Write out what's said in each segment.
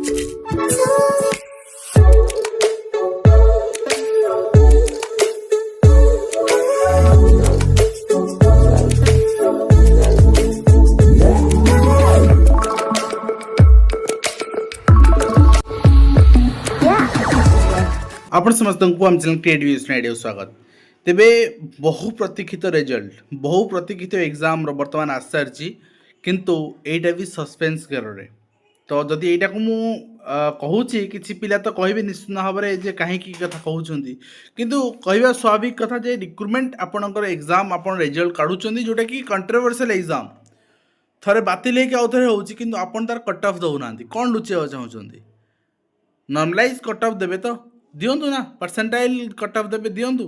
आपण समस्त को आम चैनल क्रिएटिव आइडिया स्वागत। तेबे बहु प्रतीक्षित रिजल्ट बहु प्रतीक्षित एग्जाम बर्तमान आस सारी किंतु एटा भी सस्पेंस करे। तो जदि एटा को मु कहूँ कि पिला तो कहे निश्चित भाव में कहीं कथा कहते किंतु कहवा स्वाभाविक कथा जे रिक्रुटमेंट आपणकर एग्जाम आप रिजल्ट काढ़ुं जोटा कि कंट्रोवर्शियल एग्जाम थरे बातिल हो थे हो आपन तार कट ऑफ दौना कौन लुचा चाहते नॉर्मलाइज कट ऑफ देवे तो दिंतु ना परसेंटाइल कट ऑफ देवे दिंतु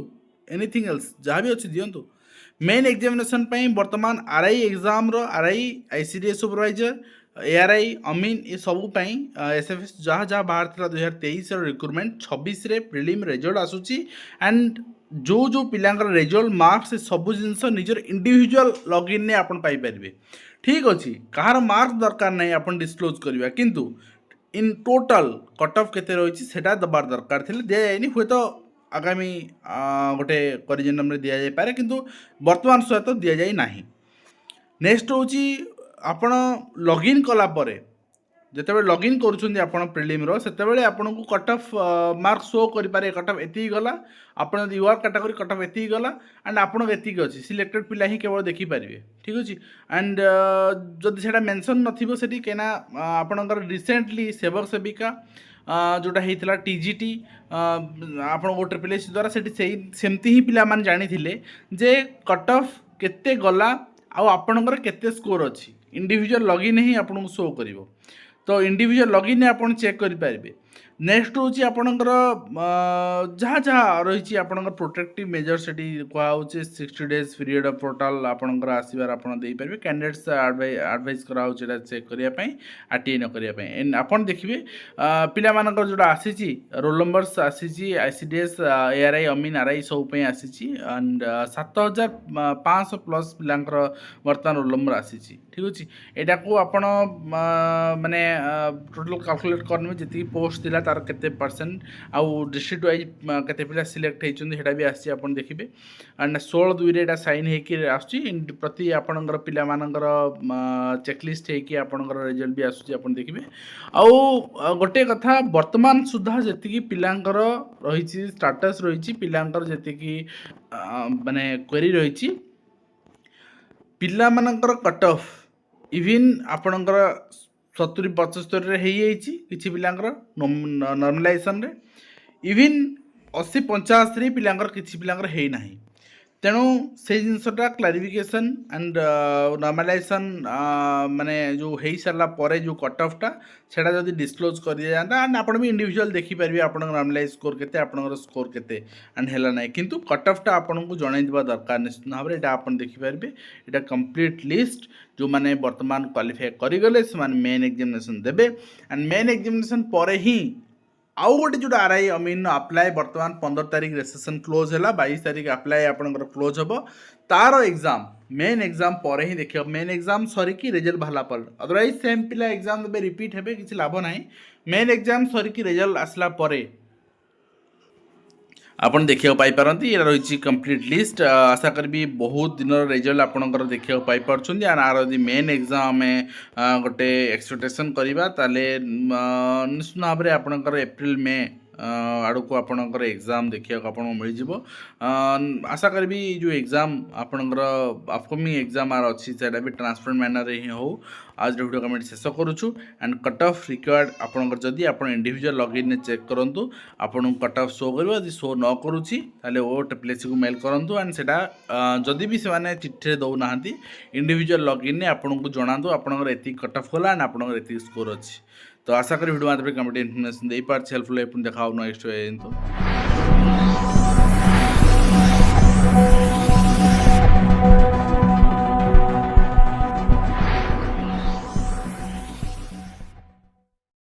एनीथिंग एल्स जहाँ भी अच्छी दिंतु मेन एग्जामिनेशन बर्तमान आरआई एग्जाम रो आरआई आईसीडीएस सुपरवाइजर एआरआई अमीन ये सब एसएफएस जहाँ जहाँ बाहर था 2023 रिक्रुटमेंट 26 रे प्रिलिम रिजल्ट आसूची एंड जो पिलांकर रिजल्ट मार्क्स सब जिनस निजर इंडिविजुअल लॉगिन ने आपन पाई परिबे। ठीक अच्छी कहार मार्क्स दरकार नहीं आपन डिस्क्लोज करवा किंतु इन टोटल कट ऑफ केते रही सेटा दबार दरकार थे दि जाए हुए तो आगामी गोटे करिजेंडम दि जाए पारे किंतु वर्तमान सहित दि जाए ना। नेक्स्ट हूँ आपण लॉगिन कला परे जितेबाला लॉगिन करुँच प्रिलिम से आपन को कट ऑफ मार्क शो करें कट ऑफ एति गला आप यूआर कैटेगरी कट ऑफ एति गला एंड आपन एति अच्छी सिलेक्टेड पिला ही केवल देखिपारे। ठीक अच्छे एंड जदि से मेंशन नथिबो सेठी केना आपनकर रिसेंटली सेवक सेविका जोटा होता टीजीटी आप ट्रिपल एस द्वारा सेमती ही पिला माने जानी जे कट ऑफ केते गला आपणकर केते स्कोर अच्छी इंडिविजुअल लॉगिन ही आपको शो करिवो तो इंडिविजुअल लॉगिन आपन चेक करें। नेक्स्ट हूँ आपणकर जहाँ जहाँ रही आपणकर प्रोटेक्टिव मेजर से कहुचे 60 डेज पीरियड ऑफ पोर्टाल आपणकर आसबार आपरे कैंडिडेट्स एडवाइज कराऊँ चेक करने आरटीआई न करने आपन देखिए पिलामानकर जोटा आसी रोल नंबर्स आसी आईसीडीएस एआरआई अमीन आरआई सब आसी एंड 7500 प्लस पिलांकर वर्तमान रोल नंबर आसी। ठीक अच्छे यहाँ को आपण माने टोटल कैलकुलेट करने जी पोस्ट थिला तार केते परसेंट आउ डिस्ट्रिक्ट वाइज केते पिला सिलेक्ट होइछन हेटा भी आसी आपण देखिबे एंड 16/2 रे एटा साइन हेकि आसी प्रति आपणकर पिला मानकर चेकलिस्ट हेकि आपणकर रिजल्ट भी आसी आपण देखिबे। आउ गोटे कथा वर्तमान सुधा जति पिलांकर रहिछि स्टेटस रहिछि पिलांकर जति माने क्वेरी रहिछि पिला मानकर कट ऑफ इवन आपणकर 70-75 किसी पिलांकर नॉर्मलाइजेशन रे इवन 80-85 पिलांकर किसी पिलांकर है ना तेणु से जिनसटा क्लारिफिकेशन एंड नॉर्मलाइजेशन माने जो हो सारा पर जो कट ऑफ टा सेटा जब डिस्क्लोज कर दिया जाता एंड आप भी इंडिविजुअल देखिपारे आप नॉर्मलाइज स्कोर केते आपनकर स्कोर केते एंड हैला ना किंतु कट ऑफ टा आपको जणाई देबा दरकार निश्चित भाव में एटा आपन देखिपारे एटा कंप्लीट लिस्ट जो माने वर्तमान क्वालिफाई करिगले से माने मेन एग्जामिनेशन देबे एंड मेन एग्जामिनेशन पर ही आउ गोटे जो आरआई अमीन अप्लाई वर्तमान 15 तारिख रेजिस्ट्रेशन क्लोज है 22 तारिख अप्लाई आपंकर क्लोज हम तार एग्जाम मेन एग्जाम पर ही देखिए मेन एग्जाम सरिकी रिजल्ट बाहला पर अदरवाइज सेम पिला एग्जाम देबे रिपीट हेबे किसी लाभ ना मेन एग्जाम सरिकी रिजल्ट आसला परे आपन देखिए पाई पारंती ये रही कंप्लीट लिस्ट आशा करी बहुत दिन रिजल्ट आपणकर देखिए पाई पारछुंदी आर यदि मेन एग्जाम में गोटे एक्सपेक्टेशन करवा ताले निश्चित भाव में आपणकर एप्रिल मे आड़ को आपणकर एग्जाम देखिए आपको मिल जाव आशा करी जो एग्जाम आपणकर अपकमिंग एग्जाम आर अच्छी से भी ट्रांसपेरेंट मैनर ही हो आज वीडियो कमेंट शेष करुचु एंड कट ऑफ रिक्वायर्ड आपणकर जदि आप इंडिविजुअल लॉगिन चेक करूँ आपन कट ऑफ शो कर यदि शो न करुँची ताले ओ ट्रिपल को मेल करूँ एंड से जदि भी से चिट्ठी दौना इंडिविजुअल लॉगिन आपन को जनातु आपंकर एति कट ऑफ गला एंड आपंकर एति स्कोर अच्छी। तो आशा करी वीडियो माध्यम कमेंट इनफर्मेशन दे पार्छ हेल्पफुल देखा नेक्स्ट।